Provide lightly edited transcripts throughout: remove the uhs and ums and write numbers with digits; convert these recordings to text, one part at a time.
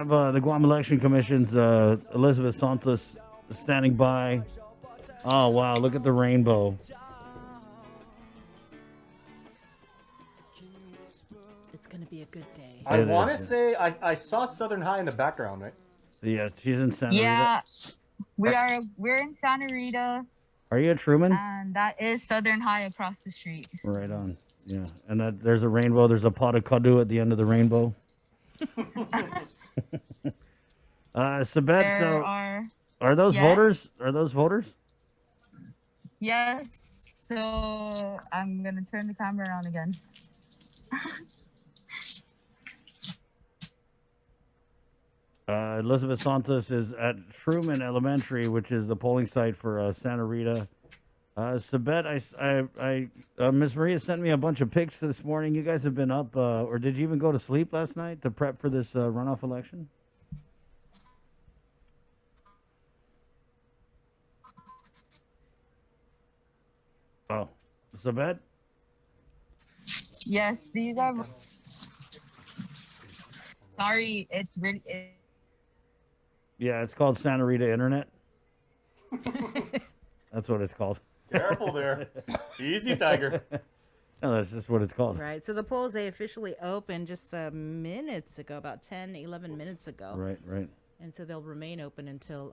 The Guam Election Commission's Elizabeth Santos standing by. Oh wow! Look at the rainbow. It's gonna be a good day. I It want to is. say I saw Southern High in the background, right? Yeah, she's in Santa Rita. Yeah, Are, we're in Santa Rita, are you at Truman? and that is Southern High across the street. Right on. Yeah, and there's a rainbow. There's a pot of kadu at the end of the rainbow. Sabet, There so are are those yes, voters? Are those voters? yes. So I'm gonna turn the camera around again. Elizabeth Santos is at Truman Elementary, which is the polling site for Santa Rita. Sabet, Miss Maria sent me a bunch of pics this morning. You guys have been up, or did you even go to sleep last night to prep for this runoff election? Oh, Sabet? Yes, these are. Sorry, Yeah, it's called Santa Rita Internet. That's what it's called. Careful there. Easy, Tiger. No, that's just what it's called. Right. So the polls, they officially opened just minutes ago, about 10, 11 minutes ago. Right, right. And so they'll remain open until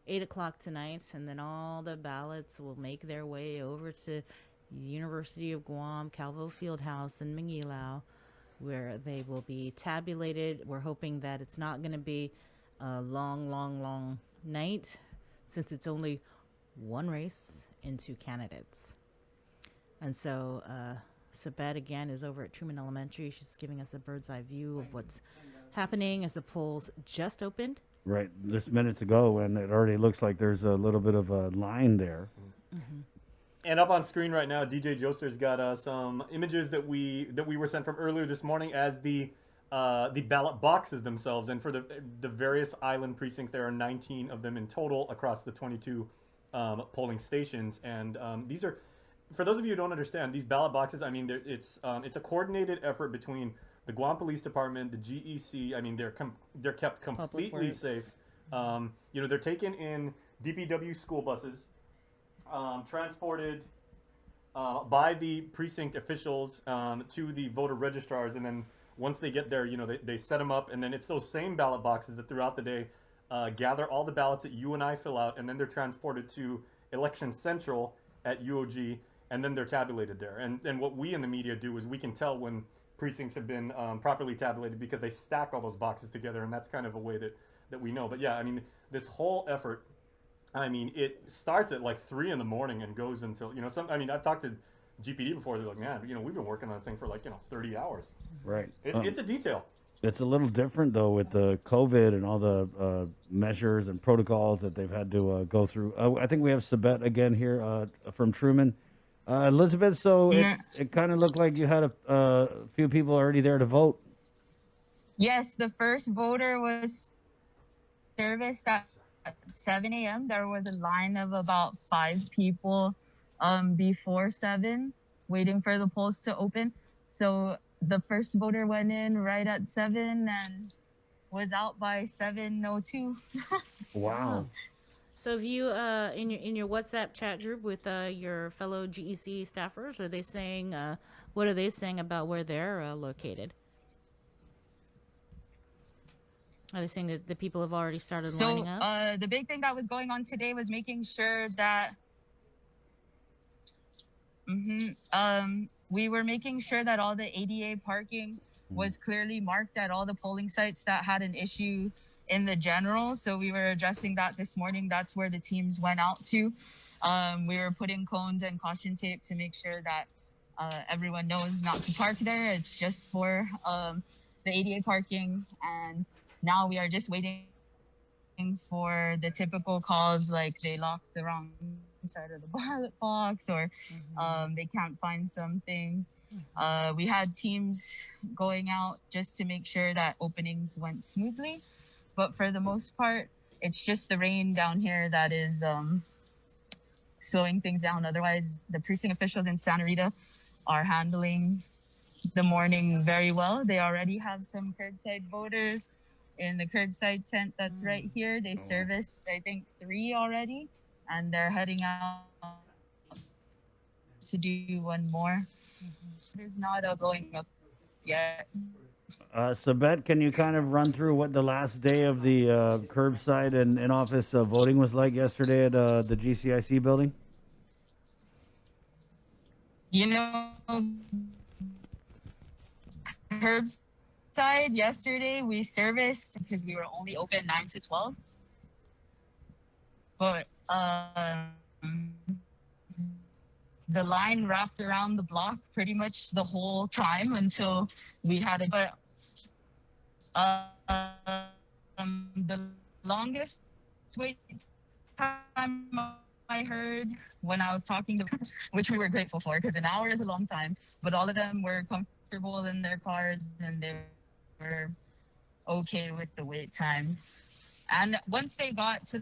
8 o'clock tonight. And then all the ballots will make their way over to University of Guam, Calvo Fieldhouse in Manilao, where they will be tabulated. We're hoping that it's not going to be a long night, since it's only one race and two candidates. And so Sabet again is over at Truman Elementary. She's giving us a bird's eye view of what's happening as the polls just opened. Right, just minutes ago, and it already looks like there's a little bit of a line there. And up on screen right now, DJ Joster's got some images that we were sent from earlier this morning as the ballot boxes themselves. And for the various island precincts, there are 19 of them in total across the 22 polling stations. And these are, for those of you who don't understand, these ballot boxes. I mean, it's a coordinated effort between the Guam Police Department, the GEC. I mean, they're kept completely safe. They're taken in DPW school buses, transported by the precinct officials to the voter registrars, and then once they get there, they set them up, and then it's those same ballot boxes that throughout the day gather all the ballots that you and I fill out, and then they're transported to Election Central at UOG, and then they're tabulated there. And what we in the media do is we can tell when precincts have been properly tabulated because they stack all those boxes together, and that's kind of a way that we know. But yeah, I mean, this whole effort, I mean, it starts at like 3 in the morning and goes until, I've talked to GPD before. They're like, man, we've been working on this thing for 30 hours. Right. It's a detail. It's a little different though with the COVID and all the measures and protocols that they've had to go through. I think we have Sabet again here from Truman. Elizabeth, so it kind of looked like you had a few people already there to vote. Yes, the first voter was serviced at 7 a.m. There was a line of about 5 people before 7 waiting for the polls to open. So the first voter went in right at 7 and was out by 7:02. Wow. So have you in your WhatsApp chat group with your fellow GEC staffers, are they saying what are they saying about where they're located? Are they saying that the people have already started lining up? So the big thing that was going on today was making sure that we were making sure that all the ADA parking was clearly marked at all the polling sites that had an issue in the general. So we were addressing that this morning. That's where the teams went out to. We were putting cones and caution tape to make sure that everyone knows not to park there. It's just for the ADA parking. And now we are just waiting for the typical calls, like they locked the wrong side of the ballot box, or they can't find something. We had teams going out just to make sure that openings went smoothly. But for the most part, it's just the rain down here that is slowing things down. Otherwise, the precinct officials in Santa Rita are handling the morning very well. They already have some curbside voters in the curbside tent that's right here. They serviced, I think, 3 already, and they're heading out to do one more. It is not going up yet. Sabet, can you kind of run through what the last day of the curbside and in-office voting was like yesterday at the GCIC building? You know, curbside yesterday we serviced because we were only open 9 to 12. But the line wrapped around the block pretty much the whole time until we had a. But the longest wait time I heard when I was talking to, which we were grateful for, because an hour is a long time, but all of them were comfortable in their cars and they were okay with the wait time. And once they got to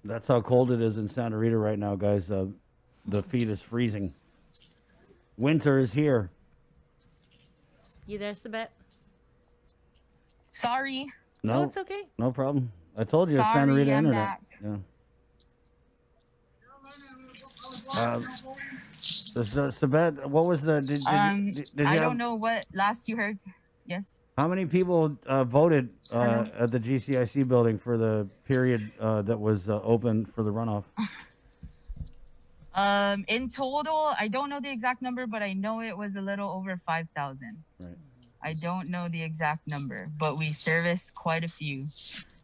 That's how cold it is in Santa Rita right now, guys. The feet is freezing. Winter is here. You there, Sabet? sorry, No, Oh, it's okay. no problem. I told you, it's Santa Sorry, Rita I'm internet. back. Yeah. Sabet, what was the? Did you I have, don't know what last you heard. Yes. How many people voted Hello? at the GCIC building for the period that was open for the runoff? In total, I don't know the exact number, but I know it was a little over 5,000. Right. I don't know the exact number, but we serviced quite a few.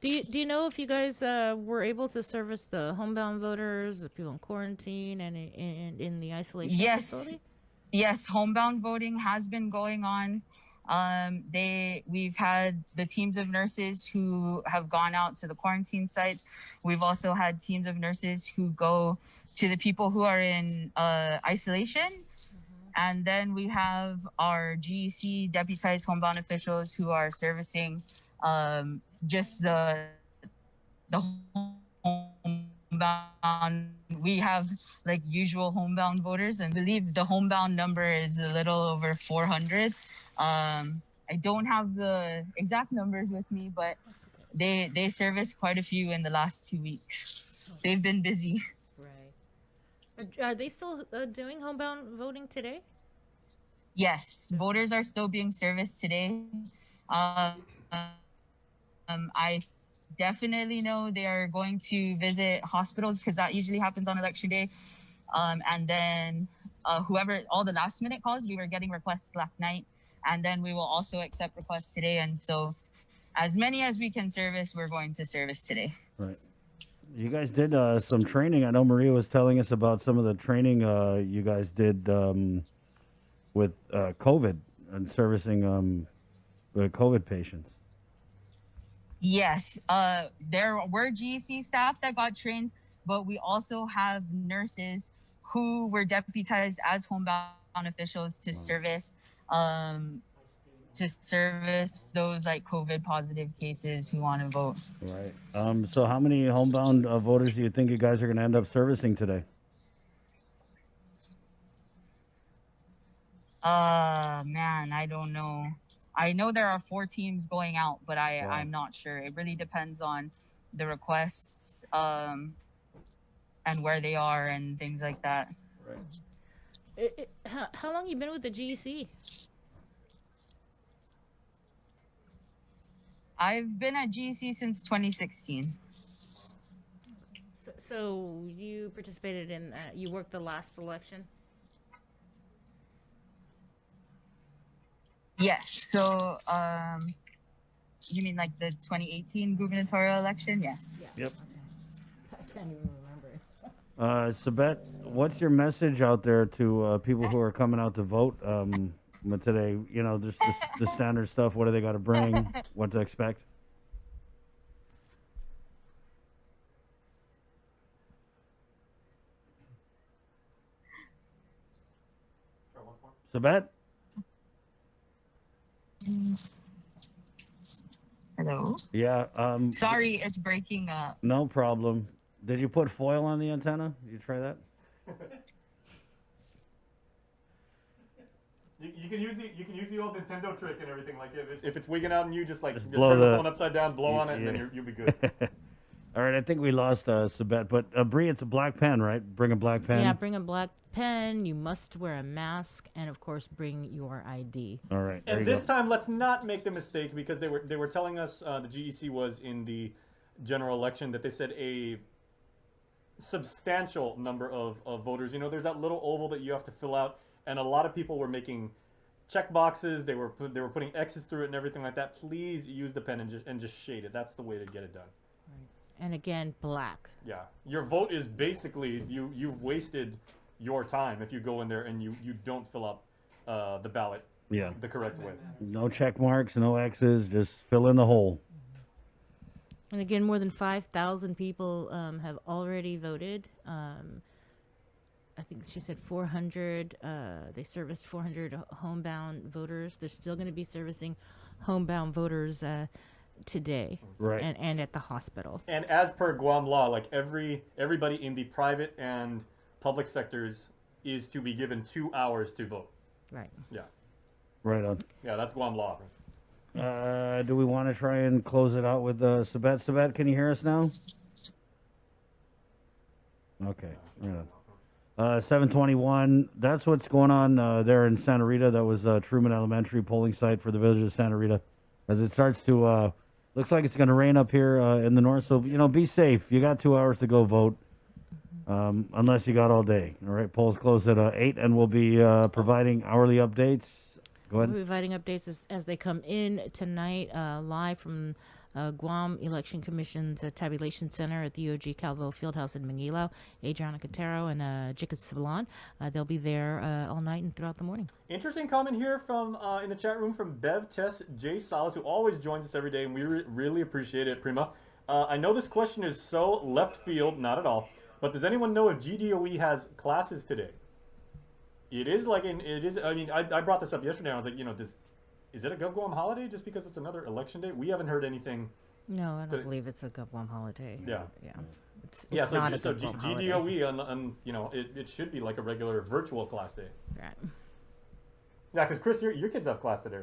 Do you know if you guys were able to service the homebound voters, the people in quarantine, and in the isolation Yes. facility? Yes, homebound voting has been going on. We've had the teams of nurses who have gone out to the quarantine sites. We've also had teams of nurses who go to the people who are in isolation. And then we have our GEC deputized homebound officials who are servicing just the homebound. We have like usual homebound voters, and I believe the homebound number is a little over 400. I don't have the exact numbers with me, but they serviced quite a few in the last 2 weeks. They've been busy. Right. Are they still doing homebound voting today? Yes, voters are still being serviced today. I definitely know they are going to visit hospitals because that usually happens on election day. And then all the last minute calls, we were getting requests last night. And then we will also accept requests today. And so as many as we can service, we're going to service today. Right. You guys did some training. I know Maria was telling us about some of the training you guys did with COVID and servicing the COVID patients. Yes, there were GEC staff that got trained, but we also have nurses who were deputized as homebound officials to service those like COVID positive cases who want to vote. Right. So how many homebound voters do you think you guys are going to end up servicing today? Man, I don't know. I know there are 4 teams going out, but I'm not sure. It really depends on the requests and where they are and things like that. Right. How long you been with the GEC? I've been at GEC since 2016. So you participated in, you worked the last election? Yes. So, you mean like the 2018 gubernatorial election? Yes. Yep. I can't even remember. Sabet, what's your message out there to people who are coming out to vote today? You know, just the standard stuff. What do they got to bring? What to expect? Sabet? Hello. Yeah. Sorry, it's breaking up. No problem. Did you put foil on the antenna? Did you try that? You can use the old Nintendo trick and everything. Like if it's wigging out and you just like Just you blow turn the the- phone upside down, blow on it, and yeah. then you'll be good. All right, I think we lost Sabet, but Bree, it's a black pen, right? Bring a black pen. Yeah, bring a black pen. You must wear a mask, and of course, bring your ID. All right. there And you this go. time, let's not make the mistake because they were telling us the GEC was in the general election that they said a substantial number of voters. You know, there's that little oval that you have to fill out, and a lot of people were making check boxes. They were putting X's through it and everything like that. Please use the pen and just shade it. That's the way to get it done. And again, black. Yeah, your vote is basically you've wasted your time if you go in there and you don't fill up the ballot Yeah. the correct way. No check marks, no X's, just fill in the hole. And again, more than 5,000 people have already voted. I think she said 400. They serviced 400 homebound voters. They're still going to be servicing homebound voters today, Right. and at the hospital. And as per Guam law, like everybody in the private and public sectors is to be given 2 hours to vote. Right. Yeah, Right on. yeah, that's Guam law. Do we want to try and close it out with Sabet? Sabet, can you hear us now? Okay. Right on. 721. That's what's going on there in Santa Rita. That was Truman Elementary polling site for the village of Santa Rita. As it starts to, looks like it's going to rain up here in the north. So, be safe. You got 2 hours to go vote. Unless you got all day. All right. Polls close at 8, and we'll be providing hourly updates. Go We'll ahead. be providing updates as they come in tonight, live from Guam Election Commission's Tabulation Center at the UOG Calvo Fieldhouse in Manguilao. Adriana Cotero and Jacob Sablon. They'll be there all night and throughout the morning. Interesting comment here from in the chat room from Bev Tess J Salas, who always joins us every day, and we really appreciate it, Prima. I know this question is so left field, not at all, but does anyone know if GDOE has classes today? It is like it is. I mean, I brought this up yesterday. And I was like, is it a Guam holiday just because it's another election day? We haven't heard anything. No, I The- don't believe it's a Guam holiday. Yeah. Yeah. It's Yeah, so not a so Guam holiday. GDOE, it should be like a regular virtual class day. Right. Yeah, because Chris, your kids have class today,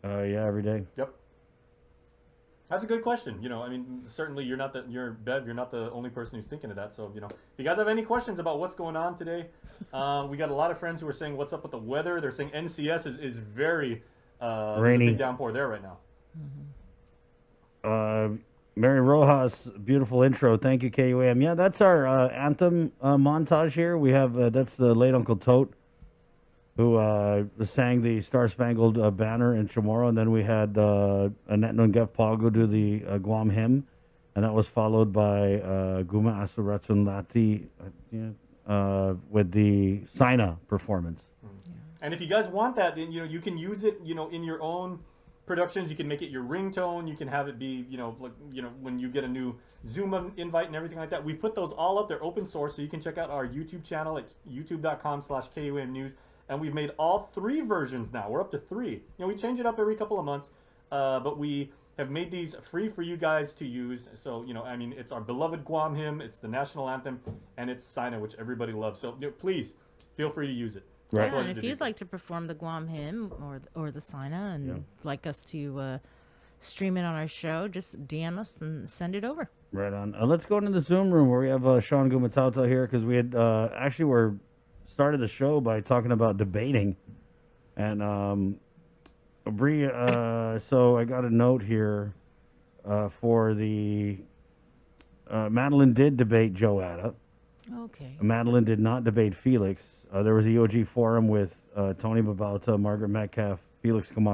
right? Yeah, every day. Yep. That's a good question. I mean, certainly you're not the only person who's thinking of that. So, if you guys have any questions about what's going on today, we got a lot of friends who are saying, what's up with the weather? They're saying NCS is very there's a Rainy. big downpour there right now. Mary Rojas, beautiful intro. Thank you, KUAM. Yeah, that's our anthem montage here. We have, that's the late Uncle Tote, who sang the Star Spangled Banner in Chamorro. And then we had Annette Nungef Pago do the Guam hymn. And that was followed by Guma Asuratsun Lati with the Sina performance. And if you guys want that, then you can use it, in your own productions. You can make it your ringtone. You can have it be, when you get a new Zoom invite and everything like that. We put those all up. They're open source, so you can check out our YouTube channel at youtube.com/KUM News. And we've made all 3 versions now. We're up to 3. We change it up every couple of months, but we have made these free for you guys to use. So, it's our beloved Guam hymn, it's the national anthem, and it's Sina, which everybody loves. So, please feel free to use it. Right. Yeah, Pleasure and to if do you'd so. like to perform the Guam hymn or the Sina and Yeah. like us to stream it on our show, just DM us and send it over. Right on. Let's go into the Zoom room where we have Sean Gumatauta here, because we had we're started the show by talking about debating. And Bree, so I got a note here for the Madeline did debate Joe Atta. Okay. Madeline did not debate Felix. There was a EOG forum with Tony Babalta, Margaret Metcalf, Felix Kamal.